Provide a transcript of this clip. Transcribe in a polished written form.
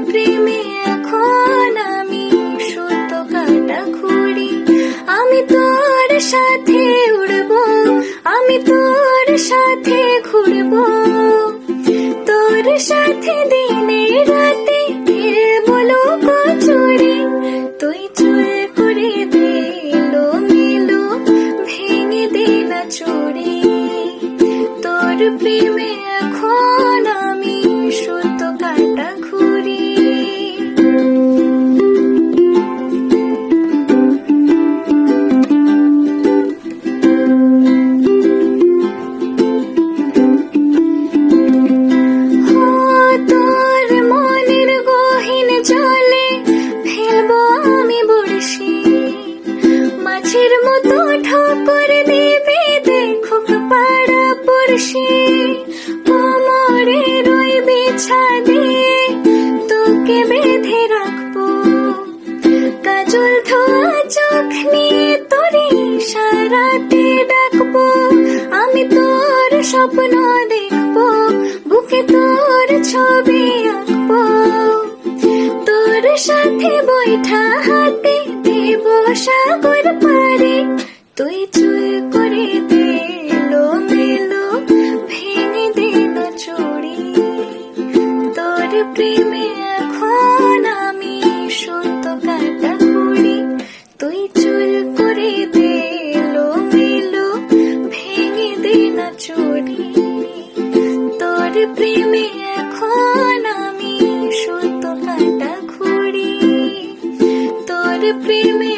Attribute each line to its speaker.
Speaker 1: প্রেমে এখন আমি সুতো কাটা ঘুড়ি। আমি তোর সাথে উড়বো, আমি তোর সাথে ঘুরবো, তোর সাথে দিনে রাতে বলো কচুরি। তুই চুল করে দে এলোমেলো, ভেঙে দে না চুড়ি। তোর প্রেমে এখন আমি সুতো কাটা ঘুড়ি। তোর মনের গহীন জলে ফেলবো আমি বড়শি, মাছের মতো ঠোকর দেবে দেখুক পাড়া পড়শি। কোমরে রই বিছা দিয়ে তোকে বেঁধে রাখবো, কাজল ধোয়া চোখ নিয়ে তোরে সারাতে ডাকবো। আমি তোর স্বপ্ন দেখবো, বুকে তোর ছবি আঁকবো, তোর সাথে বৈঠা হাতে দেব সাগর পারে। তুই চুল করে দে এলোমেলো, ভেঙে দে না চুড়ি। তোর প্রেমে এখন আমি সুতো কাটা ঘুড়ি। তুই চুল করে দে এলোমেলো, ভেঙে দে না চুড়ি। তোর প্রেমে এখন আমি সুতো কাটা ঘুড়ি। তোর প্রেমে